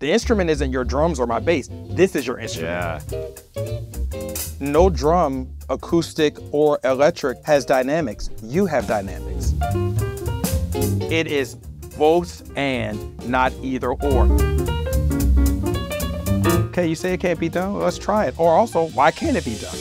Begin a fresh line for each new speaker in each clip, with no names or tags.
The instrument isn't your drums or my bass. This is your instrument.
Yeah.
No drum, acoustic or electric, has dynamics. You have dynamics. It is both and, not either or. Okay, you say it can't be done? Well, let's try it. Or also, why can't it be done?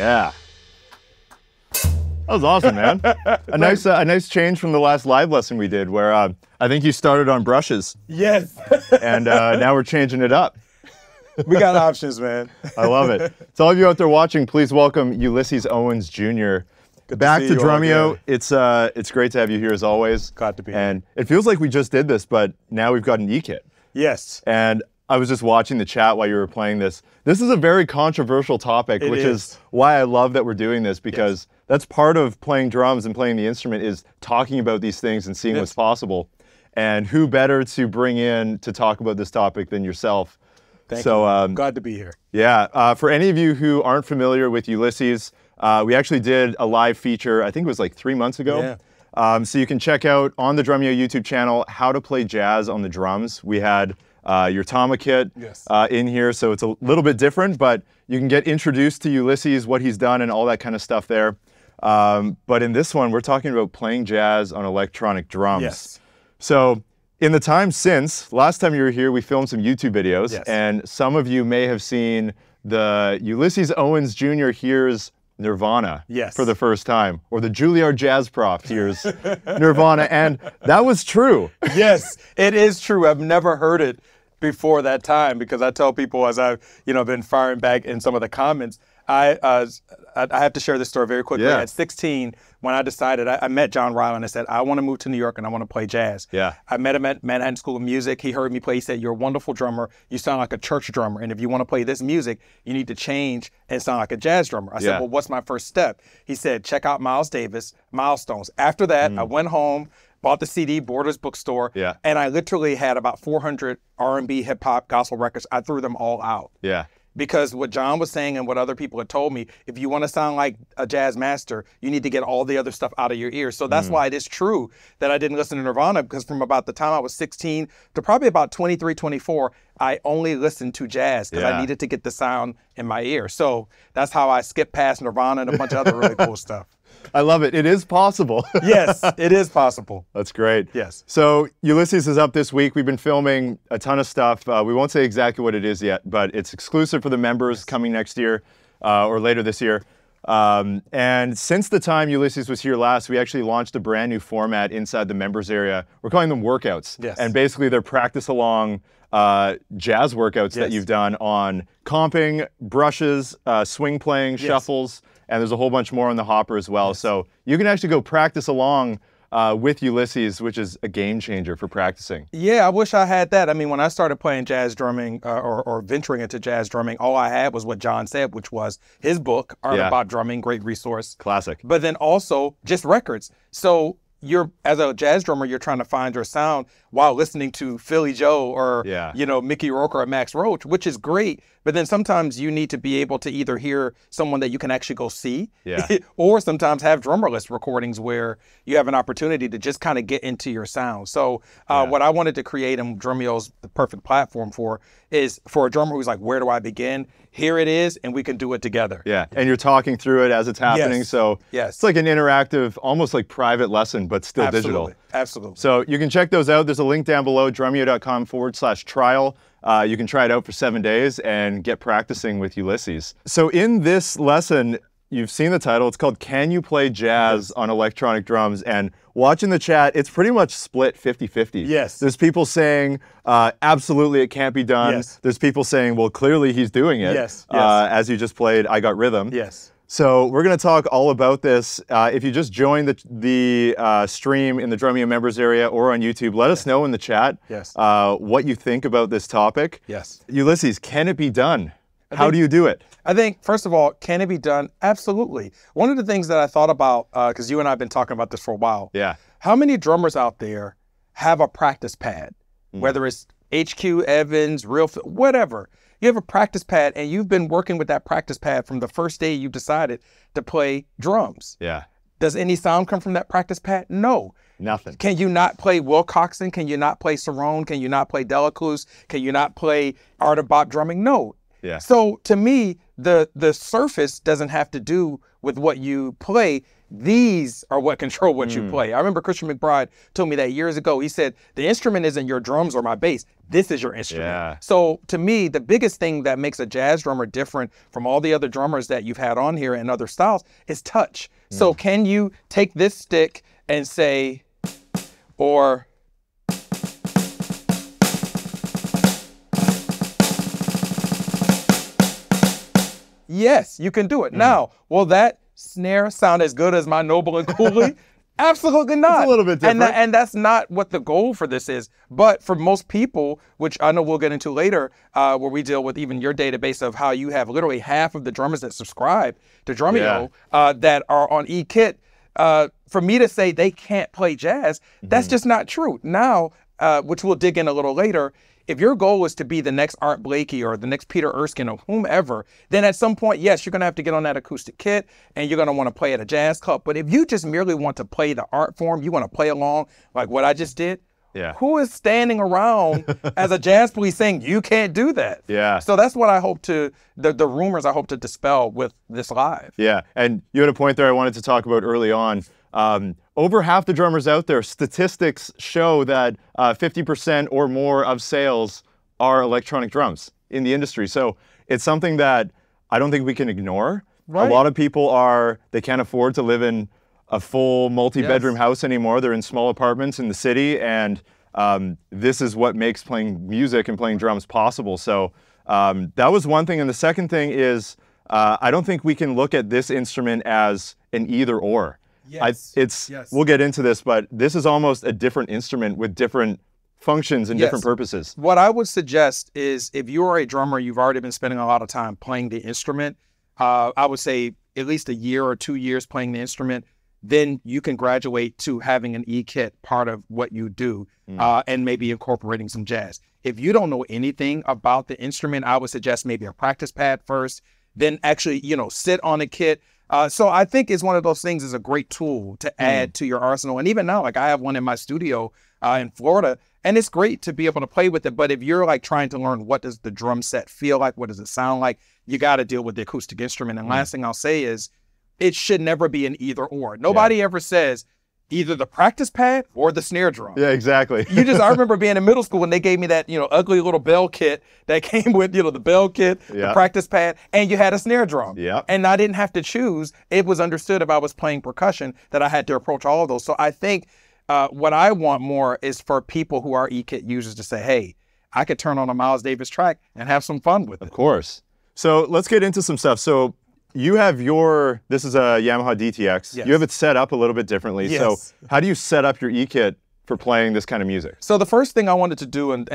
Yeah. That was awesome, man. A nice change from the last live lesson we did where I think you started on brushes.
Yes.
And now we're changing it up.
We got options, man.
I love it. So all of you out there watching, please welcome Ulysses Owens Jr. Back to Drumeo. It's great to have you here as always.
Glad to be here.
And it feels like we just did this, but now we've got an E-kit.
Yes.
And I was just watching the chat while you were playing this. This is a very controversial topic, which is why I love that we're doing this, because that's part of playing drums and playing the instrument is talking about these things and seeing what's possible. And who better to bring in to talk about this topic than yourself?
Thank you. Glad to be here.
Yeah. For any of you who aren't familiar with Ulysses, we actually did a live feature, I think it was like 3 months ago. Yeah. So you can check out on the Drumeo YouTube channel how to play jazz on the drums. We had your Tama kit in here, so it's a little bit different, but you can get introduced to Ulysses, what he's done, and all that kind of stuff there. But in this one, we're talking about playing jazz on electronic drums.
Yes.
So in the time since, last time you were here, we filmed some YouTube videos, and some of you may have seen the Ulysses Owens Jr. hears Nirvana for the first time, or the Juilliard jazz prof hears Nirvana, and that was true.
Yes, it is true. I've never heard it before that time, because I tell people, as I've been firing back in some of the comments, I have to share this story very quickly.
Yeah.
At 16, when I decided, I met John Ryland and said, I want to move to New York and I want to play jazz.
Yeah.
I met him at Manhattan School of Music. He heard me play. He said, you're a wonderful drummer. You sound like a church drummer. And if you want to play this music, you need to change and sound like a jazz drummer. I said, well, what's my first step? He said, check out Miles Davis, Milestones. After that, I went home, bought the CD, Borders bookstore, and I literally had about 400 R&B, hip hop, gospel records. I threw them all out.
Yeah.
Because what John was saying and what other people had told me, if you want to sound like a jazz master, you need to get all the other stuff out of your ears. So that's why it is true that I didn't listen to Nirvana, because from about the time I was 16 to probably about 23, 24, I only listened to jazz because I needed to get the sound in my ear. So that's how I skipped past Nirvana and a bunch of other really cool stuff.
I love it. It is possible.
Yes, it is possible.
That's great.
Yes.
So Ulysses is up this week. We've been filming a ton of stuff. We won't say exactly what it is yet, but it's exclusive for the members coming next year or later this year. And since the time Ulysses was here last, we actually launched a brand new format inside the members area. We're calling them workouts.
Yes.
And basically they're practice along jazz workouts that you've done on comping, brushes, swing playing, shuffles, and there's a whole bunch more on the hopper as well. So you can actually go practice along with Ulysses, which is a game changer for practicing.
Yeah, I wish I had that. I mean, when I started playing jazz drumming or venturing into jazz drumming, all I had was what John said, which was his book, Art About Drumming, great resource.
Classic.
But then also just records. So you're, as a jazz drummer, you're trying to find your sound while listening to Philly Joe or, you know, Mickey Rourke or Max Roach, which is great. But then sometimes you need to be able to either hear someone that you can actually go see or sometimes have drummerless recordings where you have an opportunity to just kind of get into your sound. So what I wanted to create, and Drumeo's the perfect platform for, is for a drummer who's like, where do I begin? Here it is, and we can do it together.
Yeah, and you're talking through it as it's happening. So it's like an interactive, almost like private lesson, but still digital.
Absolutely.
So you can check those out. There's a link down below, drumeo.com/trial. You can try it out for 7 days and get practicing with Ulysses. So in this lesson, you've seen the title. It's called Can You Play Jazz on Electronic Drums? And watching the chat, it's pretty much split 50-50.
Yes.
There's people saying, absolutely, it can't be done.
Yes.
There's people saying, well, clearly he's doing it.
Yes.
As you just played, I Got Rhythm.
Yes.
So we're going to talk all about this. If you just joined the stream in the Drumeo members area or on YouTube, let us know in the chat what you think about this topic.
Yes.
Ulysses, can it be done? How do you do it?
I think, first of all, can it be done? Absolutely. One of the things that I thought about, because you and I have been talking about this for a while.
Yeah.
How many drummers out there have a practice pad? Whether it's HQ, Evans, whatever. You have a practice pad and you've been working with that practice pad from the first day you decided to play drums.
Yeah.
Does any sound come from that practice pad? No.
Nothing.
Can you not play Wilcoxon? Can you not play Cerrone? Can you not play Delacruz? Can you not play Art of Bop drumming? No.
Yeah.
So to me, the surface doesn't have to do with what you play. These are what control what you play. I remember Christian McBride told me that years ago. He said, the instrument isn't your drums or my bass. This is your instrument.
Yeah.
So to me, the biggest thing that makes a jazz drummer different from all the other drummers that you've had on here and other styles is touch. So can you take this stick and say, or... Yes, you can do it. Now, will that snare sound as good as my Noble and Cooley? Absolutely not.
It's a little bit different.
And that's not what the goal for this is. But for most people, which I know we'll get into later, where we deal with even your database of how you have literally half of the drummers that subscribe to Drumeo that are on eKit, for me to say they can't play jazz, that's just not true. Now, which we'll dig in a little later, if your goal is to be the next Art Blakey or the next Peter Erskine or whomever, then at some point, yes, you're going to have to get on that acoustic kit and you're going to want to play at a jazz club. But if you just merely want to play the art form, you want to play along like what I just did, who is standing around as a jazz police saying you can't do that?
Yeah.
So that's what I hope to, the rumors I hope to dispel with this live.
Yeah, and you had a point there I wanted to talk about early on. Over half the drummers out there, statistics show that 50% or more of sales are electronic drums in the industry. So it's something that I don't think we can ignore. Right. A lot of people they can't afford to live in a full multi-bedroom house anymore. They're in small apartments in the city, and this is what makes playing music and playing drums possible. So that was one thing. And the second thing is I don't think we can look at this instrument as an either or.
Yes.
We'll get into this, but this is almost a different instrument with different functions and different purposes.
What I would suggest is if you are a drummer, you've already been spending a lot of time playing the instrument. I would say at least a year or 2 years playing the instrument, then you can graduate to having an E-kit part of what you do and maybe incorporating some jazz. If you don't know anything about the instrument, I would suggest maybe a practice pad first, then actually, sit on a kit. So I think it's one of those things is a great tool to add to your arsenal. And even now, like I have one in my studio in Florida, and it's great to be able to play with it. But if you're like trying to learn what does the drum set feel like, what does it sound like, you got to deal with the acoustic instrument. And last thing I'll say is it should never be an either or. Nobody ever says either the practice pad or the snare drum.
Yeah, exactly.
I remember being in middle school and they gave me that, ugly little bell kit that came with, the bell kit, the practice pad, and you had a snare drum.
Yeah.
And I didn't have to choose. It was understood if I was playing percussion that I had to approach all of those. So I think what I want more is for people who are E-kit users to say, hey, I could turn on a Miles Davis track and have some fun with it.
Of course. So let's get into some stuff. So you have this is a Yamaha DTX.
Yes.
You have it set up a little bit differently.
Yes.
So how do you set up your E-kit for playing this kind of music?
So the first thing I wanted to do, and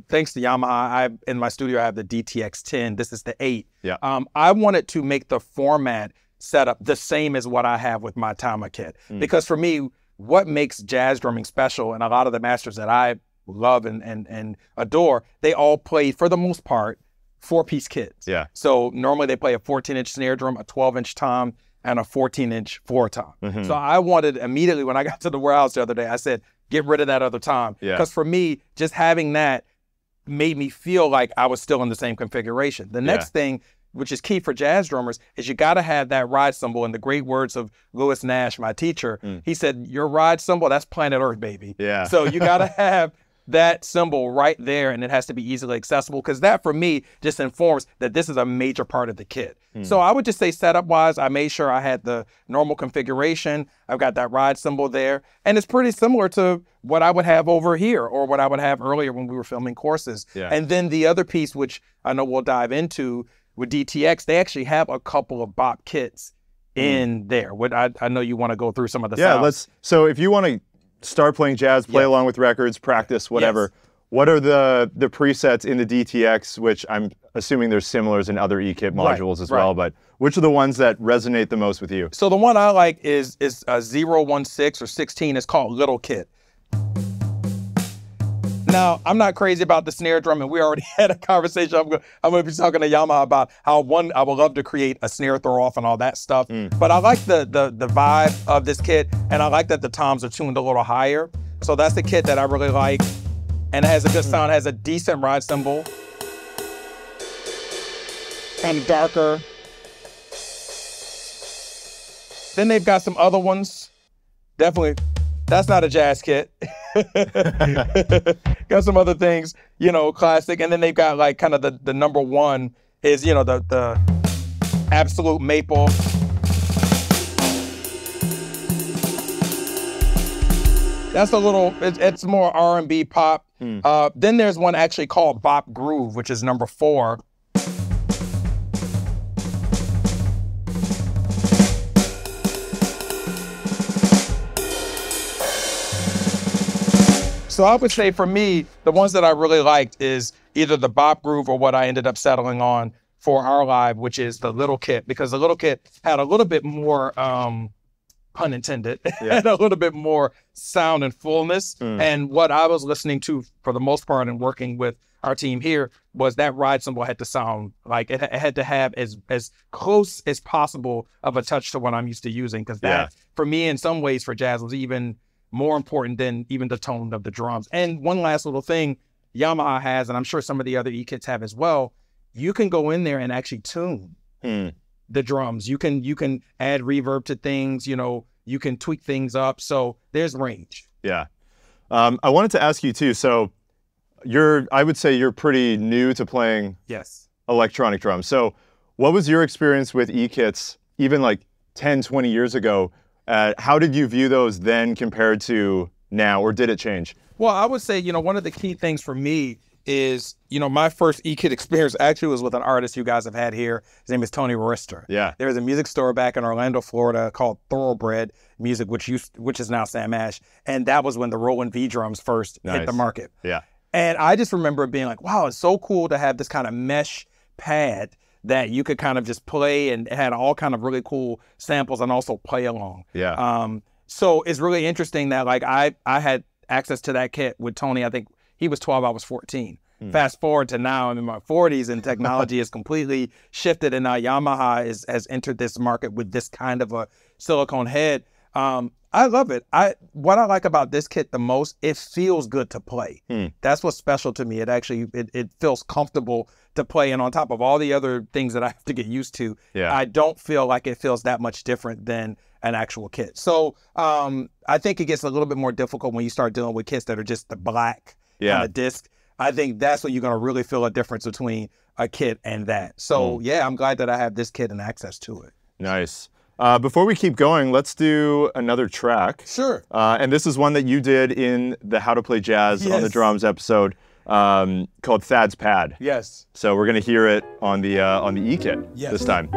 thanks to Yamaha, in my studio I have the DTX 10. This is the 8.
Yeah.
I wanted to make the format setup the same as what I have with my Tama kit. Because for me, what makes jazz drumming special, and a lot of the masters that I love and adore, they all play, for the most part, 4-piece kits.
Yeah.
So normally they play a 14-inch snare drum, a 12-inch tom, and a 14-inch floor tom. So I wanted immediately when I got to the warehouse the other day, I said, get rid of that other tom. Because for me, just having that made me feel like I was still in the same configuration. The next thing, which is key for jazz drummers, is you got to have that ride cymbal. In the great words of Lewis Nash, my teacher, he said, your ride cymbal, that's planet Earth, baby.
Yeah.
So you got to have that cymbal right there, and it has to be easily accessible, because that for me just informs that this is a major part of the kit. So I would just say setup wise, I made sure I had the normal configuration. I've got that ride cymbal there, and it's pretty similar to what I would have over here or what I would have earlier when we were filming courses. And then the other piece, which I know we'll dive into with DTX, they actually have a couple of bop kits in there. I know you want to go through some of the sounds.
So if you want to start playing jazz, play along with records, practice, whatever. What are the presets in the DTX, which I'm assuming there's similars in other E-kit modules as well, but which are the ones that resonate the most with you?
So the one I like is 016 or 16. It's called Little Kit. Now, I'm not crazy about the snare drum, and we already had a conversation. I'm going to be talking to Yamaha about how, one, I would love to create a snare throw-off and all that stuff. But I like the vibe of this kit, and I like that the toms are tuned a little higher. So that's the kit that I really like. And it has a good sound. It has a decent ride cymbal. And darker. Then they've got some other ones. Definitely, that's not a jazz kit. Got some other things, classic. And then they've got like kind of the number one is, the absolute maple. That's a little, it's more R&B pop. Then there's one actually called Bop Groove, which is number 4. So I would say for me, the ones that I really liked is either the Bop Groove or what I ended up settling on for our live, which is the Little Kit, because the Little Kit had a little bit more, pun intended, had a little bit more sound and fullness. And what I was listening to for the most part and working with our team here was that ride cymbal had to sound like it had to have as close as possible of a touch to what I'm used to using, because that, for me, in some ways for jazz was even more important than even the tone of the drums. And one last little thing Yamaha has, and I'm sure some of the other E-kits have as well, you can go in there and actually tune the drums. You can add reverb to things, you can tweak things up. So there's range.
Yeah. I wanted to ask you too, so I would say you're pretty new to playing electronic drums. So what was your experience with E-kits even like 10, 20 years ago? How did you view those then compared to now, or did it change?
Well, I would say, one of the key things for me is, you know, my first E-Kit experience actually was with an artist you guys have had here. His name is Tony Rister.
Yeah.
There was a music store back in Orlando, Florida called Thoroughbred Music, which is now Sam Ash. And that was when the Roland V drums first hit the market.
Yeah.
And I just remember being like, wow, it's so cool to have this kind of mesh pad that you could kind of just play, and it had all kind of really cool samples and also play along.
Yeah.
So it's really interesting that like I had access to that kit with Tony. I think he was 12, I was 14. Fast forward to now, I'm in my 40s, and technology has completely shifted, and now Yamaha has entered this market with this kind of a silicone head. I love it. What I like about this kit the most, it feels good to play. That's what's special to me. It actually, it feels comfortable to play, and on top of all the other things that I have to get used to, I don't feel like it feels that much different than an actual kit. So I think it gets a little bit more difficult when you start dealing with kits that are just the black kind of disc. I think that's when you're going to really feel a difference between a kit and that. So yeah, I'm glad that I have this kit and access to it.
Nice. Before we keep going, let's do another track.
Sure.
And this is one that you did in the How to Play Jazz on the Drums episode called Thad's Pad.
Yes.
So we're going to hear it on the E-Kit this time.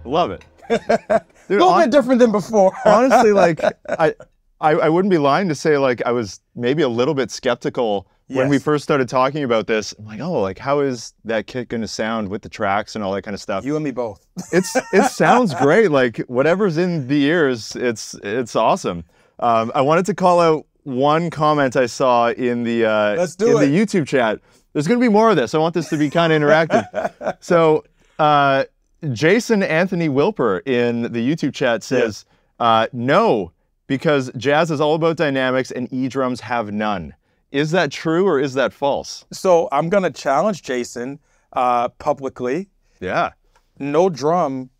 Love it. Dude,
a little bit different than before.
Honestly, like I wouldn't be lying to say like I was maybe a little bit skeptical when we first started talking about this. I'm like, oh, like how is that kit going to sound with the tracks and all that kind of stuff?
You and me both.
It sounds great. Like whatever's in the ears, it's awesome. I wanted to call out one comment I saw in the the YouTube chat. There's going to be more of this. I want this to be kind of interactive. So. Jason Anthony Wilper in the YouTube chat says, no, because jazz is all about dynamics and E-drums have none. Is that true or is that false?
So I'm going to challenge Jason publicly.
Yeah.
no drum,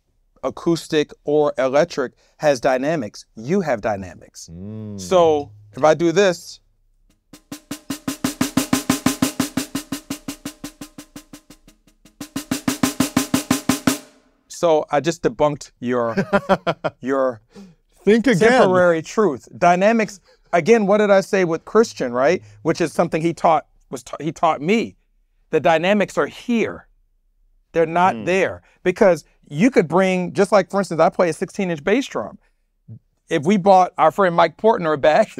acoustic or electric, has dynamics. You have dynamics. So if I do this, so I just debunked your
think again.
Temporary truth. Dynamics, again, what did I say with Christian, right? Which is something he taught me. The dynamics are here. They're not there. Because you could bring, just like, for instance, I play a 16-inch bass drum. If we bought our friend Mike Portner back,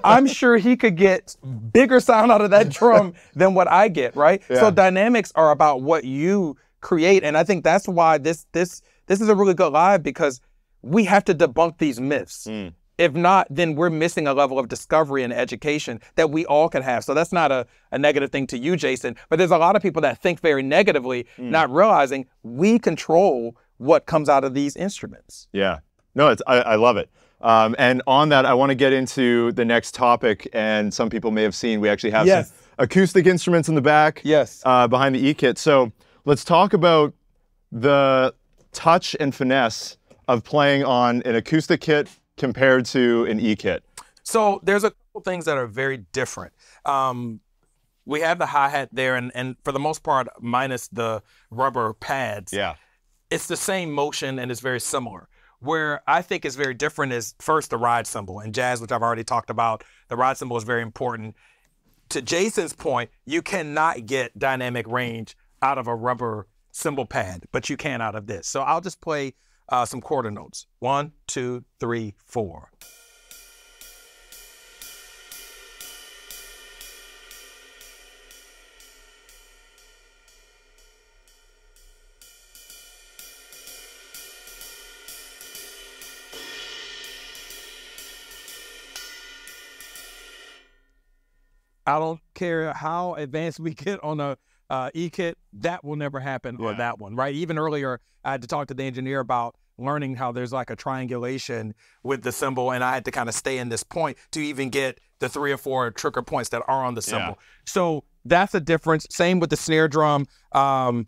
I'm sure he could get bigger sound out of that drum than what I get, right? Yeah. So dynamics are about what you create. And I think that's why this is a really good live, because we have to debunk these myths. If not, then we're missing a level of discovery and education that we all can have. So that's not a negative thing to you, Jason, but there's a lot of people that think very negatively, not realizing we control what comes out of these instruments.
Yeah, no, I love it. And on that, I want to get into the next topic, and some people may have seen, we actually have some acoustic instruments in the back behind the E-kit. So let's talk about the touch and finesse of playing on an acoustic kit compared to an E-kit.
So there's a couple things that are very different. We have the hi-hat there, and for the most part, minus the rubber pads, it's the same motion and it's very similar. Where I think is very different is, first, the ride cymbal. In jazz, which I've already talked about, the ride cymbal is very important. To Jason's point, you cannot get dynamic range out of a rubber cymbal pad, but you can out of this. So I'll just play some quarter notes. 1, 2, 3, 4. I don't care how advanced we get on a E-kit, that will never happen or that one, right? Even earlier, I had to talk to the engineer about learning how there's like a triangulation with the cymbal, and I had to kind of stay in this point to even get the 3 or 4 trigger points that are on the cymbal. So that's a difference. Same with the snare drum. I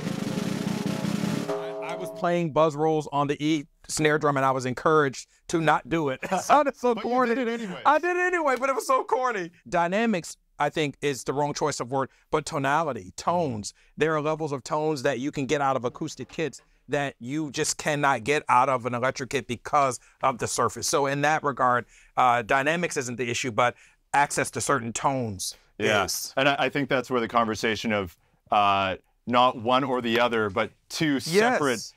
was playing buzz rolls on the E snare drum, and I was encouraged to not do it. It sounded so corny.
You did it anyway.
I did it anyway, but it was so corny. Dynamics, I think, is the wrong choice of word, but tonality, tones. There are levels of tones that you can get out of acoustic kits that you just cannot get out of an electric kit because of the surface. So in that regard, dynamics isn't the issue, but access to certain tones is.
And I think that's where the conversation of not one or the other, but two separate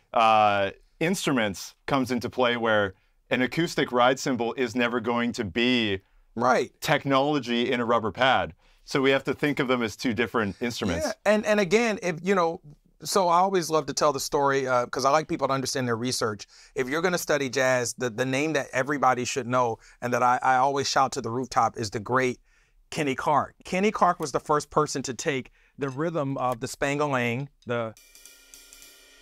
instruments comes into play, where an acoustic ride cymbal is never going to be technology in a rubber pad. So we have to think of them as two different instruments.
Yeah, and again, if you know, so I always love to tell the story because I like people to understand their research. If you're going to study jazz, the name that everybody should know and that I always shout to the rooftop is the great Kenny Clark. Kenny Clark was the first person to take the rhythm of the Spangalang,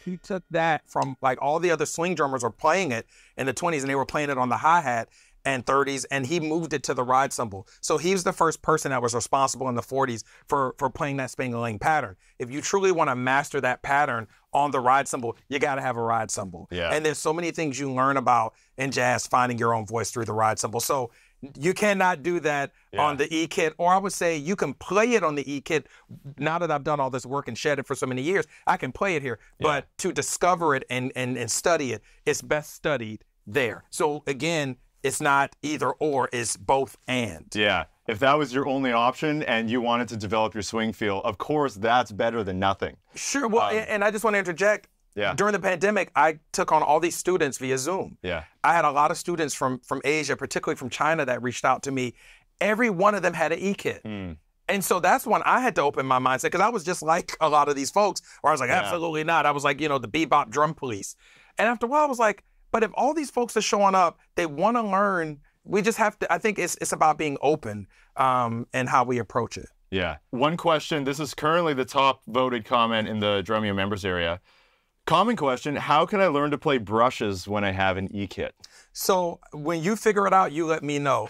he took that from, like, all the other swing drummers were playing it in the 20s, and they were playing it on the hi-hat and 30s, and he moved it to the ride cymbal. So he was the first person that was responsible in the 40s for playing that Spangalang pattern. If you truly want to master that pattern on the ride cymbal, you got to have a ride cymbal. And there's so many things you learn about in jazz, finding your own voice through the ride cymbal. So you cannot do that on the E-kit, or I would say you can play it on the E-kit. Now that I've done all this work and shed it for so many years, I can play it here. But to discover it and study it, it's best studied there. So again, it's not either or, it's both and.
Yeah, if that was your only option and you wanted to develop your swing feel, of course that's better than nothing.
Sure, well, and I just want to interject. During the pandemic, I took on all these students via Zoom. I had a lot of students from Asia, particularly from China, that reached out to me. Every one of them had an E-kit. And so that's when I had to open my mindset, because I was just like a lot of these folks, where I was like, absolutely not. I was like, you know, the bebop drum police. And after a while, I was like, but if all these folks are showing up, they want to learn, we just have to, I think it's about being open and how we approach it.
Yeah. One question, this is currently the top voted comment in the Drumeo members area. Common question, how can I learn to play brushes when I have an E-kit?
So when you figure it out, you let me know.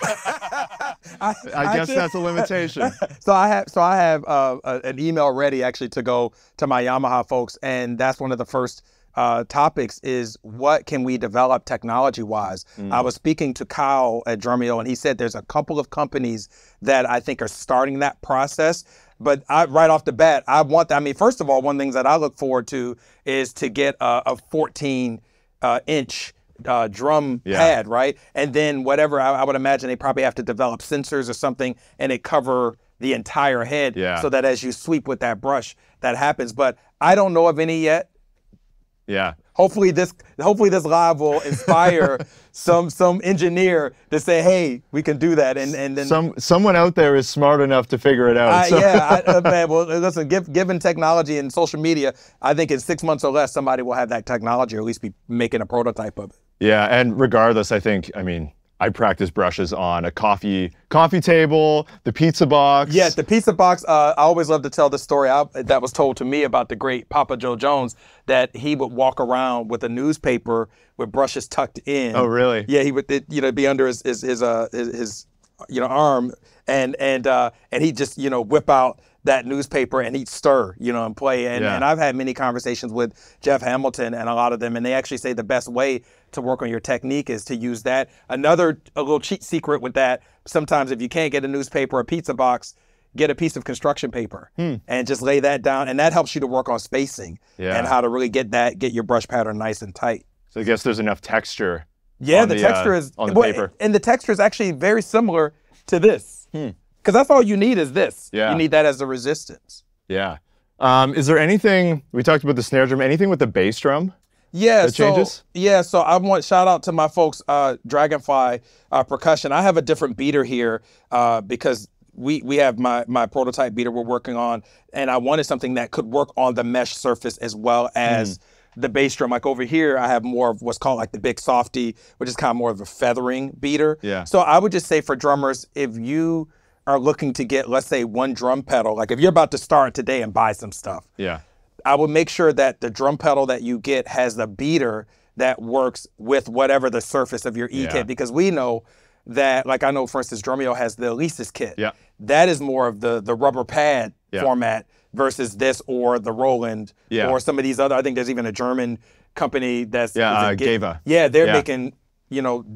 I guess that's a limitation.
So I have an email ready actually to go to my Yamaha folks, and that's one of the first topics is what can we develop technology-wise. I was speaking to Kyle at Drumeo, and he said there's a couple of companies that I think are starting that process. But right off the bat, I mean, first of all, one of the things that I look forward to is to get a 14-inch drum pad, right? And then whatever, I would imagine they probably have to develop sensors or something, and it cover the entire head so that as you sweep with that brush, that happens. But I don't know of any yet.
Yeah.
Hopefully this live will inspire some engineer to say, hey, we can do that. And then
someone out there is smart enough to figure it out. So.
Man, well, listen, given technology and social media, I think in 6 months or less, somebody will have that technology, or at least be making a prototype of it.
Yeah, and regardless, I mean, I practice brushes on a coffee table, the pizza box.
Yeah, the pizza box. I always love to tell the story that was told to me about the great Papa Joe Jones, that he would walk around with a newspaper with brushes tucked in.
Oh, really?
Yeah, he would be under his arm, and he'd just whip out that newspaper and he'd stir, and play. And I've had many conversations with Jeff Hamilton and a lot of them, and they actually say the best way to work on your technique is to use that. A little cheat secret with that, sometimes if you can't get a newspaper or a pizza box, get a piece of construction paper and just lay that down, and that helps you to work on spacing and how to really get your brush pattern nice and tight.
So I guess there's enough texture.
Yeah, the texture is
on the paper.
And the texture is actually very similar to this. Because that's all you need is this.
Yeah.
You need that as the resistance.
Yeah. Is there anything, we talked about the snare drum, anything with the bass drum?
Yeah,
that changes?
Yeah, so I want shout out to my folks, Dragonfly Percussion. I have a different beater here because we have my prototype beater we're working on, and I wanted something that could work on the mesh surface as well as the bass drum. Like over here, I have more of what's called like the Big Softy, which is kind of more of a feathering beater.
Yeah.
So I would just say for drummers, if you are looking to get, let's say, one drum pedal, like if you're about to start today and buy some stuff, I would make sure that the drum pedal that you get has the beater that works with whatever the surface of your E kit, because we know that, like I know, for instance, Drumeo has the Ulysses kit.
Yeah.
That is more of the rubber pad format versus this or the Roland or some of these other, I think there's even a German company that's
Geva.
Yeah, they're making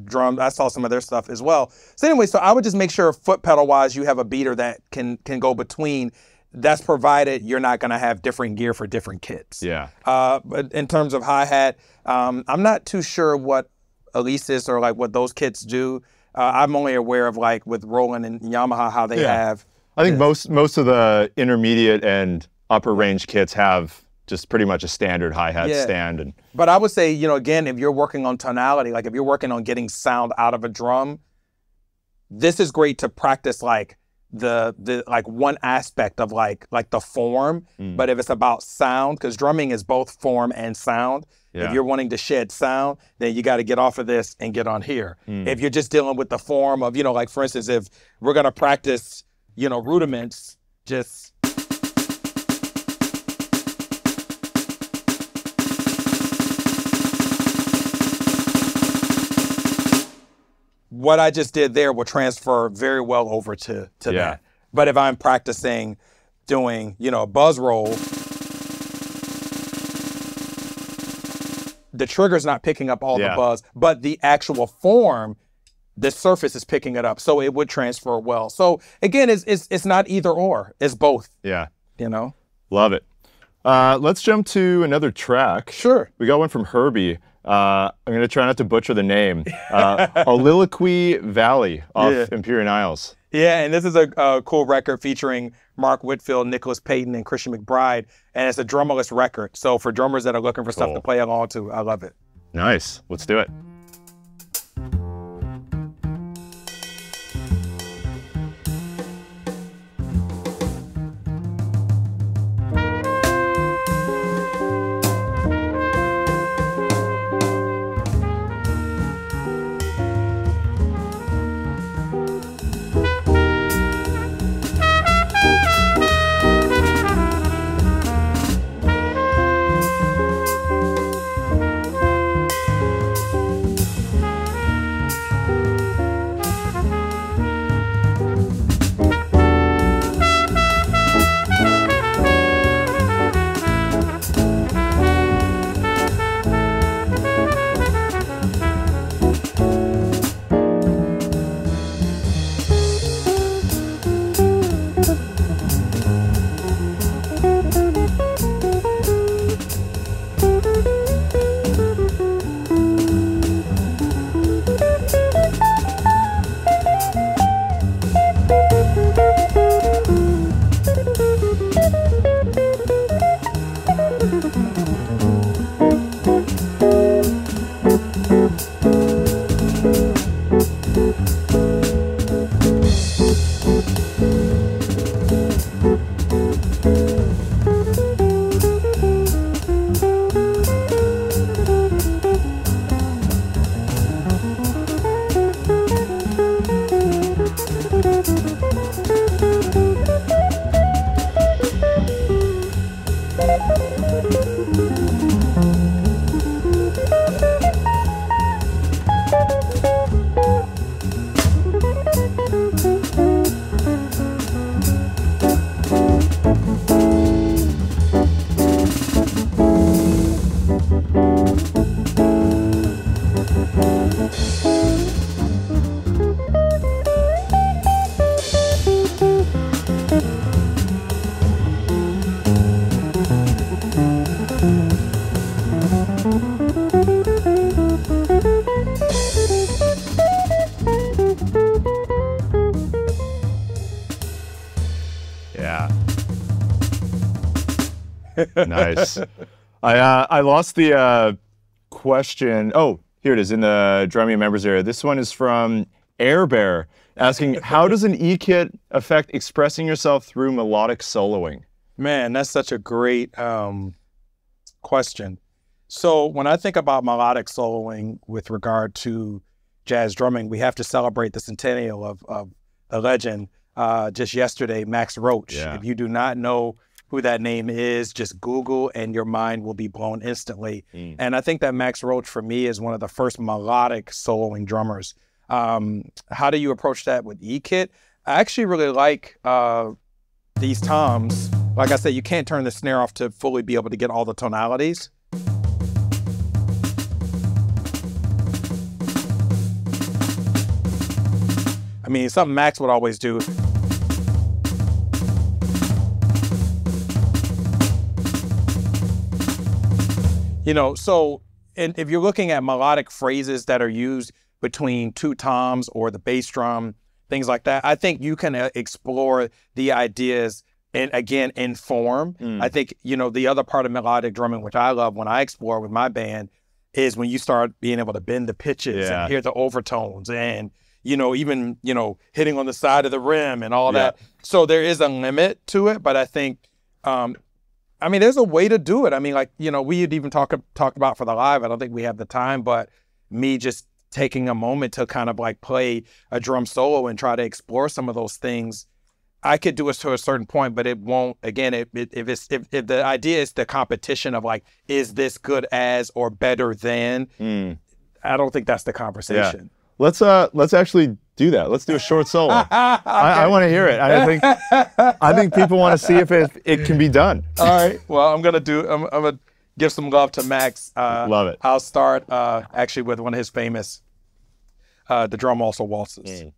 drums. I saw some of their stuff as well. So anyway, so I would just make sure foot pedal wise you have a beater that can go between. That's provided you're not going to have different gear for different kits.
Yeah.
But in terms of hi-hat, I'm not too sure what Ulysses or like what those kits do. I'm only aware of like with Roland and Yamaha how they have.
I think most of the intermediate and upper range kits have just pretty much a standard hi-hat stand.
But I would say, again, if you're working on tonality, like if you're working on getting sound out of a drum, this is great to practice like the like one aspect of like the form. But if it's about sound, because drumming is both form and sound. If you're wanting to shed sound, then you got to get off of this and get on here. If you're just dealing with the form of, like for instance, if we're going to practice, rudiments, just. What I just did there will transfer very well over to that. But if I'm practicing doing, a buzz roll, the trigger's not picking up all the buzz, but the actual form, the surface is picking it up. So it would transfer well. So again, it's not either or, it's both.
Yeah.
Love
it. Let's jump to another track.
Sure.
We got one from Herbie. I'm going to try not to butcher the name. Oliloqui Valley off Imperial Isles.
Yeah, and this is a cool record featuring Mark Whitfield, Nicholas Payton, and Christian McBride. And it's a drummerless record. So for drummers that are looking for stuff to play along to, I love it.
Nice. Let's do it. Nice. I lost the question. Oh, here it is in the Drumeo members area. This one is from Air Bear, asking, how does an E-kit affect expressing yourself through melodic soloing?
Man, that's such a great question. So when I think about melodic soloing with regard to jazz drumming, we have to celebrate the centennial of a legend. Just yesterday, Max Roach.
Yeah.
If you do not know who that name is, just Google and your mind will be blown instantly. And I think that Max Roach, for me, is one of the first melodic soloing drummers. How do you approach that with E-kit? I actually really like these toms. Like I said, you can't turn the snare off to fully be able to get all the tonalities. I mean, something Max would always do. You know, so and if you're looking at melodic phrases that are used between two toms or the bass drum, things like that, I think you can explore the ideas and again, in form. I think, you know, the other part of melodic drumming, which I love when I explore with my band, is when you start being able to bend the pitches and hear the overtones and, you know, even, you know, hitting on the side of the rim and all that. So there is a limit to it, but I think, I mean, there's a way to do it. I mean, like, you know, we had even talked about for the live, I don't think we have the time, but me just taking a moment to kind of like play a drum solo and try to explore some of those things. I could do it to a certain point, but it won't, again, if the idea is the competition of like, is this good as or better than, I don't think that's the conversation.
Let's actually do that. Let's do a short solo. Okay. I want to hear it. I think people want to see if it can be done.
All right. Well, I'm gonna give some love to Max.
Love it.
I'll start actually with one of his famous, the drum also waltzes.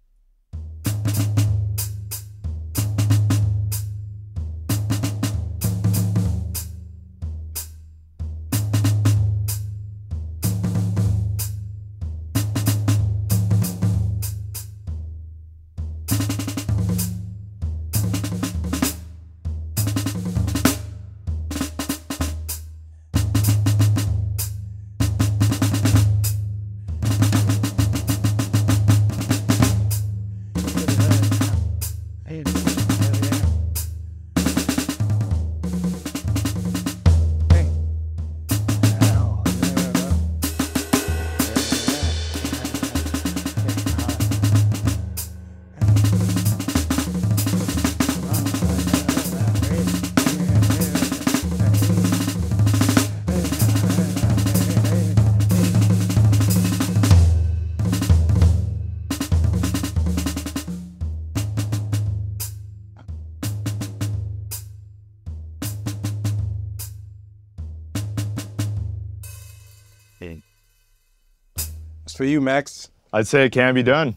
For you, Max?
I'd say it can be done.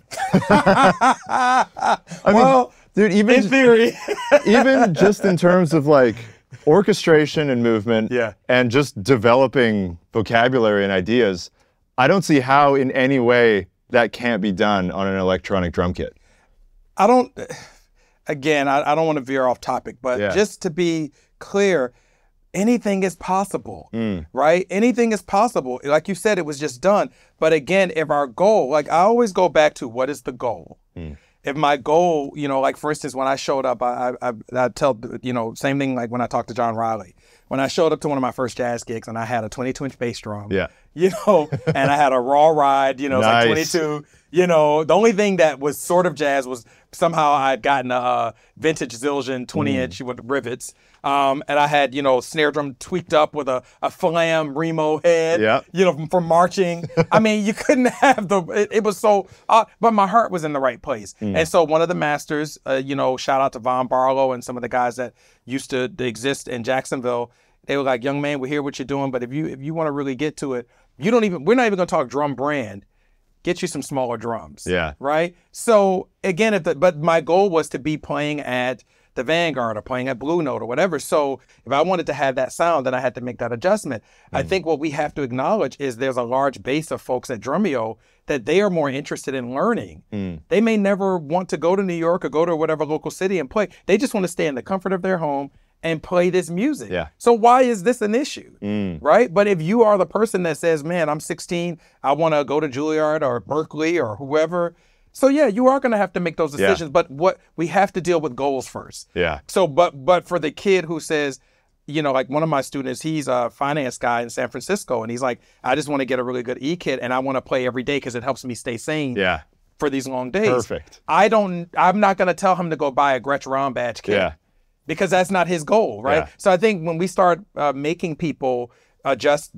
I mean,
dude, even
in theory,
even just in terms of like orchestration and movement, and just developing vocabulary and ideas, I don't see how in any way that can't be done on an electronic drum kit.
I don't want to veer off topic, but just to be clear, anything is possible, right? Anything is possible. Like you said, it was just done. But again, if our goal, like I always go back to what is the goal? If my goal, you know, like for instance, when I showed up, I tell, you know, same thing like when I talked to John Riley. When I showed up to one of my first jazz gigs and I had a 22-inch bass drum, you know, and I had a raw ride, you know, it was like 22, you know, the only thing that was sort of jazz was somehow I'd gotten a vintage Zildjian 20-inch with rivets. And I had, you know, snare drum tweaked up with a Flam Remo head, you know, from marching. I mean, you couldn't have it was so, but my heart was in the right place. And so one of the masters, you know, shout out to Von Barlow and some of the guys that used to exist in Jacksonville. They were like, young man, we hear what you're doing, but if you want to really get to it, we're not even going to talk drum brand. Get you some smaller drums. Right? So again, but my goal was to be playing at the Vanguard or playing at Blue Note or whatever. So if I wanted to have that sound, then I had to make that adjustment. I think what we have to acknowledge is there's a large base of folks at Drumeo that they are more interested in learning. They may never want to go to New York or go to whatever local city and play. They just want to stay in the comfort of their home and play this music.
Yeah.
So why is this an issue, right? But if you are the person that says, man, I'm 16, I want to go to Juilliard or Berkeley or whoever. So yeah, you are going to have to make those decisions, but what we have to deal with goals first.
Yeah.
So, but for the kid who says, you know, like one of my students, he's a finance guy in San Francisco, and he's like, I just want to get a really good E-kit, and I want to play every day because it helps me stay sane.
Yeah.
For these long days.
Perfect.
I'm not going to tell him to go buy a Gretsch Round Badge kit.
Yeah.
Because that's not his goal, right?
Yeah.
So I think when we start making people adjust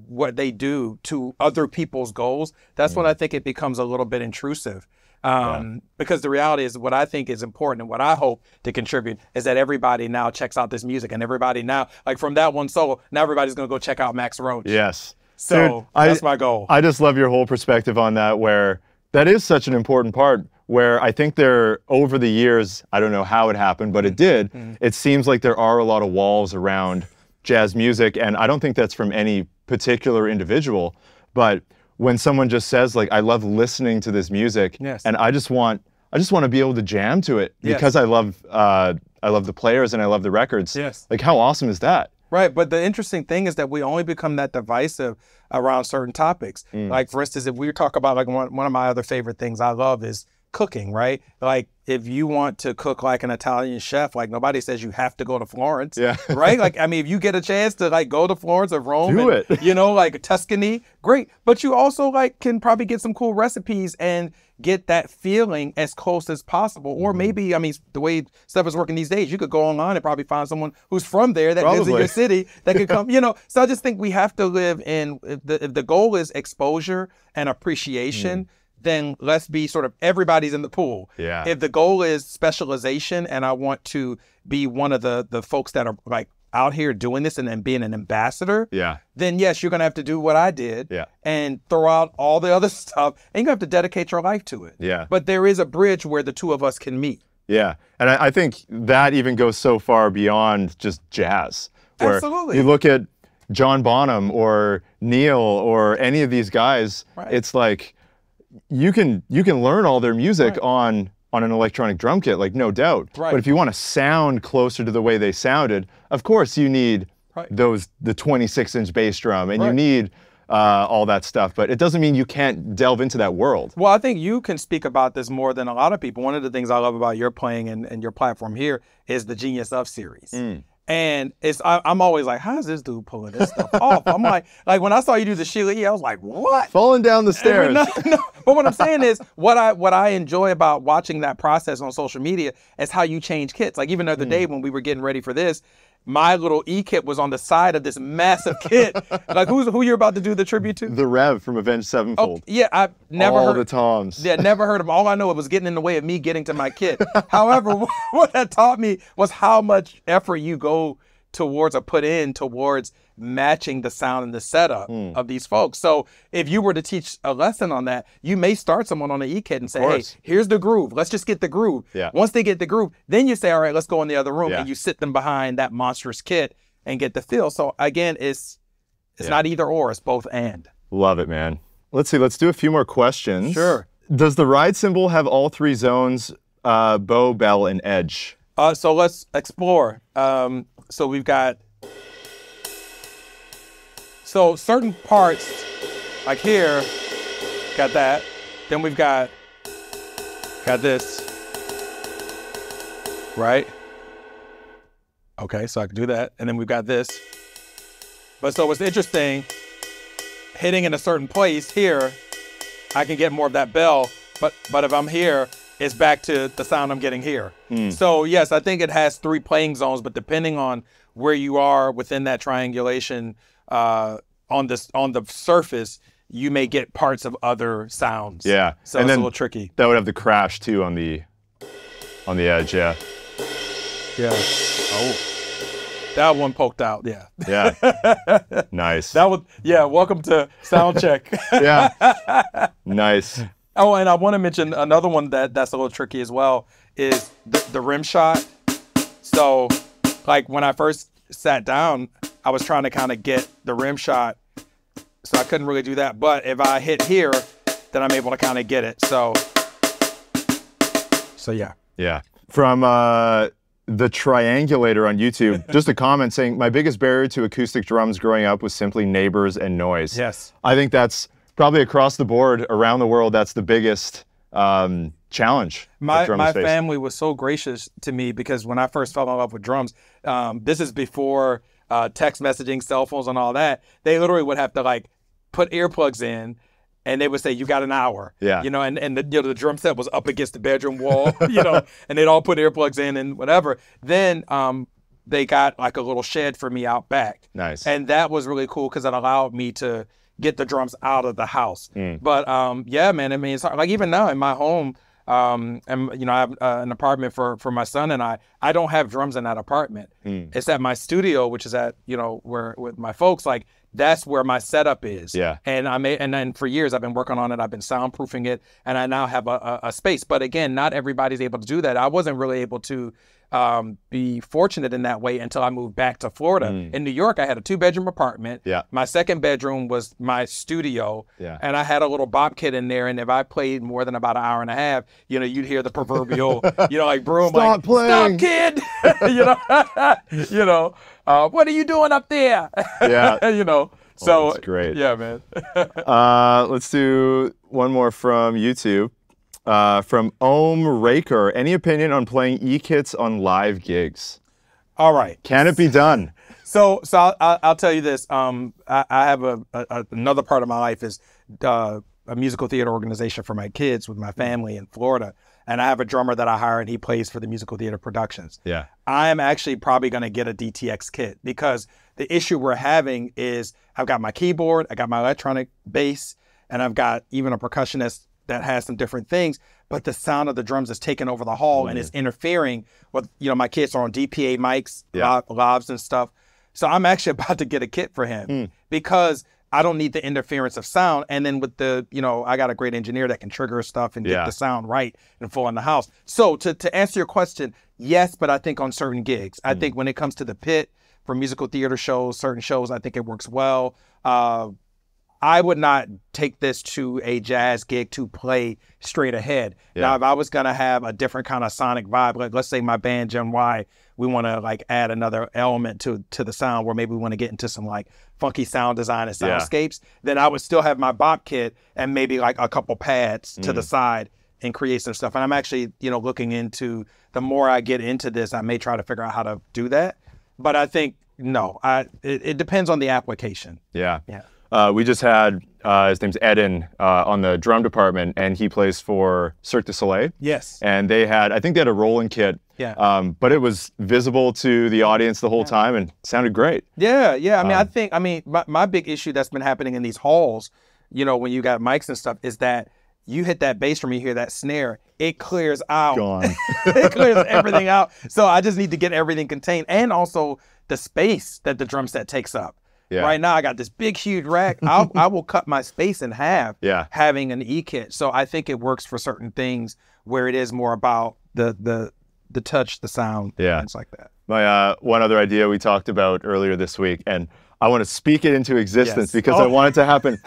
what they do to other people's goals, that's when I think it becomes a little bit intrusive. Because the reality is, what I think is important and what I hope to contribute is that everybody now checks out this music, and everybody now, like from that one solo, now everybody's going to go check out Max Roach.
Yes.
So
Dude,
that's my goal.
I just love your whole perspective on that, where that is such an important part, where I think over the years, I don't know how it happened, but it did. It seems like there are a lot of walls around jazz music, and I don't think that's from any particular individual, but when someone just says, like, I love listening to this music, and I just want to be able to jam to it because I love the players and I love the records.
Yes.
Like, how awesome is that?
Right, but the interesting thing is that we only become that divisive around certain topics. Like, for instance, if we talk about, like, one of my other favorite things I love is cooking, right? Like, if you want to cook like an Italian chef, like, nobody says you have to go to Florence, right? Like, I mean, if you get a chance to, like, go to Florence or Rome,
Do it.
You know, like Tuscany, great. But you also, like, can probably get some cool recipes and get that feeling as close as possible. Or maybe, I mean, the way stuff is working these days, you could go online and probably find someone who's from there that lives in your city that could come, you know. So I just think we have to live in, if the goal is exposure and appreciation, then let's be sort of everybody's in the pool.
Yeah.
If the goal is specialization and I want to be one of the folks that are like out here doing this and then being an ambassador, then yes, you're going to have to do what I did and throw out all the other stuff, and you have to dedicate your life to it.
Yeah.
But there is a bridge where the two of us can meet.
Yeah. And I think that even goes so far beyond just jazz. Where
Absolutely.
You look at John Bonham or Neil or any of these guys, it's like, you can learn all their music on an electronic drum kit, like, no doubt. But if you want to sound closer to the way they sounded, of course you need the 26-inch bass drum, and you need all that stuff. But it doesn't mean you can't delve into that world.
Well, I think you can speak about this more than a lot of people. One of the things I love about your playing and your platform here is the Genius Of series. And I'm always like, how's this dude pulling this stuff off? I'm like when I saw you do the Sheila E, I was like, what?
Falling down the stairs.
No. But what I'm saying is, what I enjoy about watching that process on social media is how you change kits. Like, even the other day when we were getting ready for this, my little E-kit was on the side of this massive kit. Like, who you're about to do the tribute to?
The Rev from Avenged Sevenfold.
Oh, yeah, I've never heard.
All the toms.
Yeah, never heard of them. All I know, it was getting in the way of me getting to my kit. However, what that taught me was how much effort you go towards or put in towards matching the sound and the setup of these folks. So if you were to teach a lesson on that, you may start someone on an E-kit and say, hey, here's the groove. Let's just get the groove. Once they get the groove, then you say, all right, let's go in the other room, and you sit them behind that monstrous kit and get the feel. So again, it's not either or, it's both and.
Love it, man. Let's see, let's do a few more questions.
Sure.
Does the ride cymbal have all three zones, bow, bell, and edge?
So let's explore. So we've got, so certain parts, like here, got that. Then we've got this, right? Okay, so I can do that. And then we've got this. But so what's interesting, hitting in a certain place here, I can get more of that bell, but if I'm here, it's back to the sound I'm getting here. So yes, I think it has three playing zones, but depending on where you are within that triangulation on the surface, you may get parts of other sounds.
Yeah,
so it's a little tricky.
That would have the crash too on the edge. Yeah.
Yeah. Oh, that one poked out. Yeah.
Yeah. Nice.
That was, yeah. Welcome to sound check.
Yeah. Nice.
Oh, and I want to mention another one that's a little tricky as well is the rim shot. So, like when I first sat down, I was trying to kind of get the rim shot, so I couldn't really do that. But if I hit here, then I'm able to kind of get it. So yeah.
Yeah. From The Triangulator on YouTube, just a comment saying, my biggest barrier to acoustic drums growing up was simply neighbors and noise.
Yes.
I think that's probably across the board around the world, that's the biggest challenge.
My family was so gracious to me because when I first fell in love with drums, this is before text messaging, cell phones and all that. They literally would have to like put earplugs in and they would say, you got an hour.
Yeah.
You know, and the, you know, the drum set was up against the bedroom wall, you know, and they'd all put earplugs in and whatever. Then they got like a little shed for me out back.
Nice.
And that was really cool because it allowed me to get the drums out of the house. But yeah, man, I mean, it's like even now in my home, and you know, I have an apartment for my son and I don't have drums in that apartment. It's at my studio, which is at, you know, where with my folks, like that's where my setup is.
Yeah. And
and then for years I've been working on it. I've been soundproofing it and I now have a space. But again, not everybody's able to do that. I wasn't really able to be fortunate in that way until I moved back to Florida. In New York, I had a 2-bedroom apartment.
Yeah.
My second bedroom was my studio.
Yeah.
And I had a little bop kit in there. And if I played more than about an hour and a half, you know, you'd hear the proverbial, you know, like broom,
Stop
like,
playing.
stop, kid. You know, what are you doing up there?
Yeah.
You know, so
that's great.
Yeah, man.
Let's do one more from YouTube. From Ohm Raker, any opinion on playing E-kits on live gigs?
All right.
Can it be done?
So I'll tell you this. I have another part of my life is a musical theater organization for my kids with my family in Florida. And I have a drummer that I hire and he plays for the musical theater productions.
Yeah.
I am actually probably going to get a DTX kit because the issue we're having is I've got my keyboard, I got my electronic bass, and I've got even a percussionist that has some different things, but the sound of the drums is taking over the hall and it's interfering with, you know, my kids are on DPA mics, lavs and stuff. So I'm actually about to get a kit for him because I don't need the interference of sound. And then with the, you know, I got a great engineer that can trigger stuff and get the sound right and full in the house. So to answer your question, yes, but I think on certain gigs, I think when it comes to the pit for musical theater shows, certain shows, I think it works well. I would not take this to a jazz gig to play straight ahead. Yeah. Now, if I was going to have a different kind of sonic vibe, like let's say my band Gen Y, we want to like add another element to the sound where maybe we want to get into some like funky sound design and soundscapes, then I would still have my bop kit and maybe like a couple pads to the side and create some stuff. And I'm actually, you know, looking into, the more I get into this, I may try to figure out how to do that. But I think, no, it depends on the application.
Yeah. Yeah. We just had, his name's Eden, on the drum department, and he plays for Cirque du Soleil.
Yes.
And they had, I think they had a rolling kit.
Yeah.
But it was visible to the audience the whole time and sounded great.
Yeah, yeah. I mean, my big issue that's been happening in these halls, you know, when you got mics and stuff, is that you hit that bass drum, you hear that snare, it clears out.
Gone.
It clears everything out. So I just need to get everything contained, and also the space that the drum set takes up. Yeah. Right now, I got this big, huge rack. I will cut my space in half having an E-kit. So I think it works for certain things where it is more about the touch, the sound, things like that.
My one other idea we talked about earlier this week, and I want to speak it into existence because I want it to happen.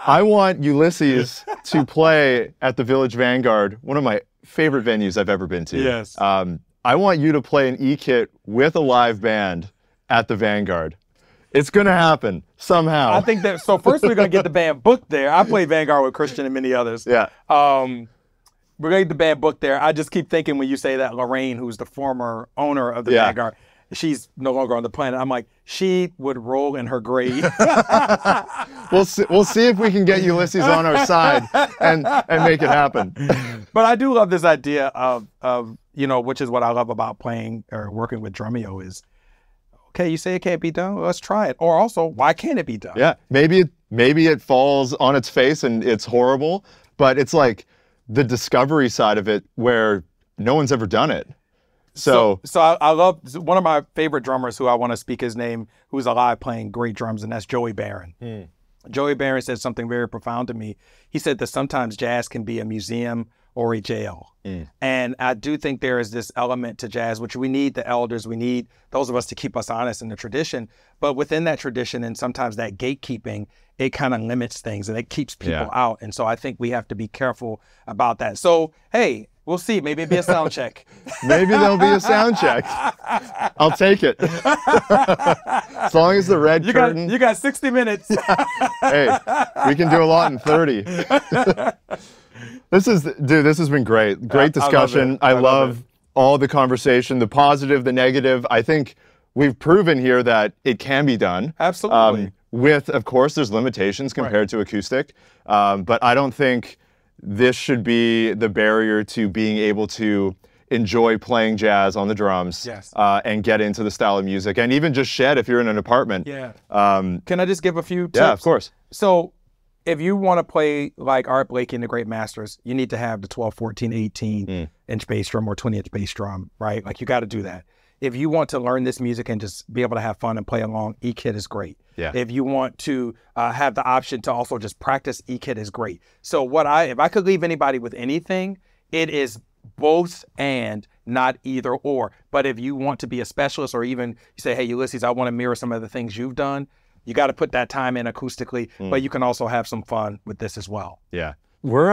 I want Ulysses to play at the Village Vanguard, one of my favorite venues I've ever been to.
Yes.
I want you to play an E-kit with a live band at the Vanguard. It's going to happen somehow.
I think that, so first we're going to get the band booked there. I played Vanguard with Christian and many others.
Yeah.
We're going to get the band booked there. I just keep thinking when you say that Lorraine, who's the former owner of the Vanguard, she's no longer on the planet. I'm like, she would roll in her grave.
We'll see if we can get Ulysses on our side and make it happen.
But I do love this idea of, you know, which is what I love about playing or working with Drumeo is, okay, you say it can't be done, well, let's try it. Or also, why can't it be done?
Yeah, maybe it falls on its face and it's horrible, but it's like the discovery side of it where no one's ever done it. So
I love, one of my favorite drummers who I want to speak his name, who's alive playing great drums, and that's Joey Barron. Joey Barron said something very profound to me. He said that sometimes jazz can be a museum or a jail. And I do think there is this element to jazz, which we need the elders, we need those of us to keep us honest in the tradition. But within that tradition and sometimes that gatekeeping, it kind of limits things and it keeps people out. And so I think we have to be careful about that. So, hey, We'll see. Maybe it'll be a sound check.
Maybe there'll be a sound check. I'll take it. As long as the red curtain.
You got 60 minutes.
Hey, we can do a lot in 30. This has been great. Great discussion. I love all the conversation, the positive, the negative. I think we've proven here that it can be done.
Absolutely.
With, of course, there's limitations compared to acoustic, but I don't think this should be the barrier to being able to enjoy playing jazz on the drums and get into the style of music, and even just shed if you're in an apartment.
Yeah. Can I just give a few tips?
Yeah, of course.
So if you want to play like Art Blakey and the Great Masters, you need to have the 12, 14, 18-inch bass drum or 20-inch bass drum, right? Like you got to do that. If you want to learn this music and just be able to have fun and play along, E-Kit is great. Yeah. If you want to have the option to also just practice, E-Kit is great. So if I could leave anybody with anything, it is both and, not either or. But if you want to be a specialist, or even you say, hey, Ulysses, I want to mirror some of the things you've done, you got to put that time in acoustically, but you can also have some fun with this as well.
Yeah. We're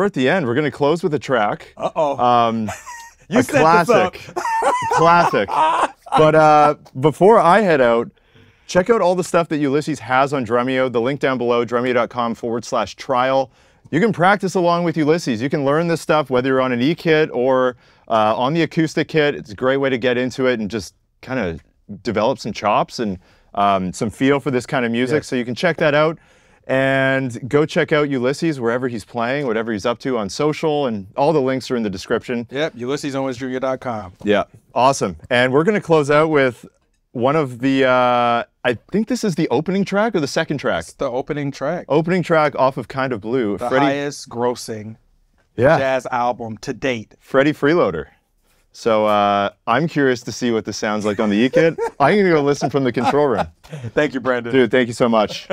at the end. We're going to close with a track.
You set
classic.
this up.
Classic. But before I head out, check out all the stuff that Ulysses has on Drumeo. The link down below, drumeo.com/trial. You can practice along with Ulysses. You can learn this stuff whether you're on an E-Kit or on the acoustic kit. It's a great way to get into it and just kind of develop some chops and some feel for this kind of music. So you can check that out. And go check out Ulysses wherever he's playing, whatever he's up to on social, and all the links are in the description.
Yep, UlyssesOwensJr.com.
Yeah, awesome. And we're going to close out with one of the, I think this is the opening track or the second track?
It's the opening track.
Opening track off of Kind of Blue.
The highest grossing jazz album to date.
Freddie Freeloader. So I'm curious to see what this sounds like on the E-Kit. I'm going to go listen from the control room.
Thank you, Brandon.
Dude, thank you so much.